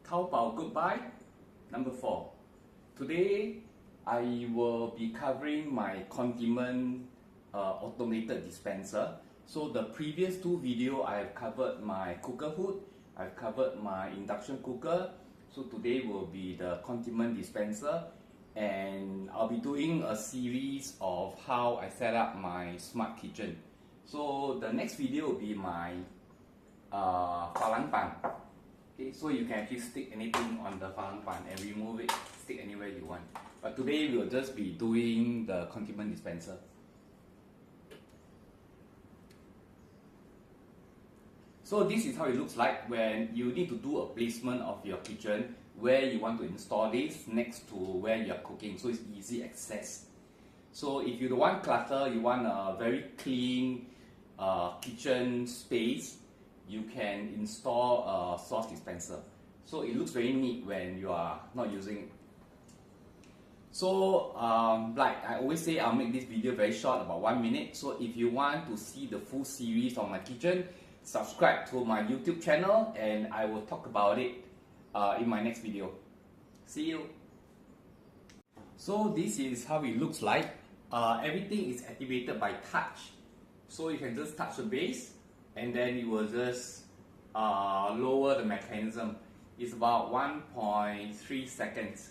Taobao goodbye. Number 4. Today I will be covering my condiment automated dispenser. So the previous two videos I have covered my cooker hood, I've covered my induction cooker. So today will be the condiment dispenser, and I'll be doing a series of how I set up my smart kitchen. So the next video will be my falang pan. Okay, so you can actually stick anything on the falang pan and remove it, stick anywhere you want. But today we will just be doing the condiment dispenser. So this is how it looks like when you need to do a placement of your kitchen where you want to install this next to where you are cooking, so it's easy access. So if you don't want clutter, you want a very clean kitchen space, you can install a sauce dispenser. So it looks very neat when you are not using it. So like I always say, I'll make this video very short, about 1 minute. So if you want to see the full series on my kitchen, subscribe to my YouTube channel and I will talk about it in my next video. See you. So this is how it looks like. Everything is activated by touch. So you can just touch the base and then it will just lower the mechanism. It's about 1.3 seconds.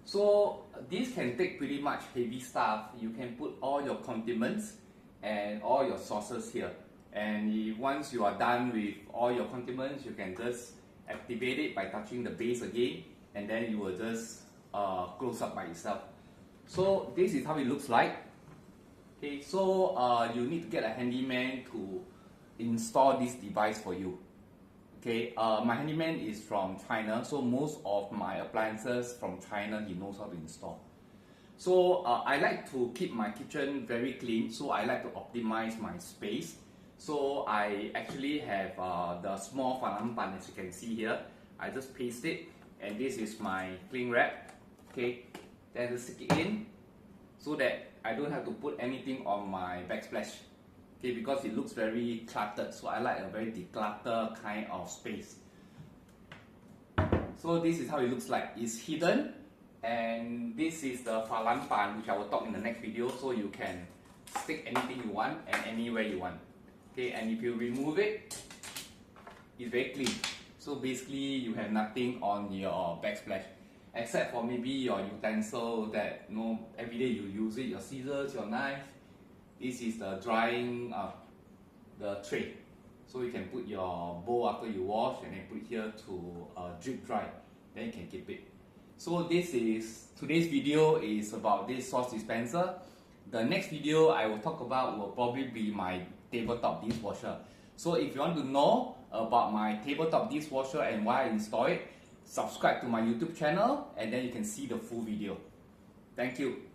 So this can take pretty much heavy stuff. You can put all your condiments and all your sauces here. And once you are done with all your condiments, you can just activate it by touching the base again, and then you will just close up by itself. So this is how it looks like. Okay, so you need to get a handyman to install this device for you. Okay, my handyman is from China, so most of my appliances from China he knows how to install. So I like to keep my kitchen very clean, so I like to optimize my space. So I actually have the small falang pan, as you can see here. I just paste it, and this is my cling wrap. Okay, then just stick it in so that I don't have to put anything on my backsplash. Okay, because it looks very cluttered, so I like a very decluttered kind of space. So this is how it looks like. It's hidden, and this is the falang pan, which I will talk in the next video. So you can stick anything you want and anywhere you want. Okay, and if you remove it, it's very clean. So basically, you have nothing on your backsplash, except for maybe your utensil that every day you use it, your scissors, your knife. This is the drying the tray. So you can put your bowl after you wash and then put it here to drip dry. Then you can keep it. So today's video is about this sauce dispenser. The next video I will talk about will probably be my tabletop dishwasher. So if you want to know about my tabletop dishwasher and why I install it, subscribe to my YouTube channel and then you can see the full video. Thank you.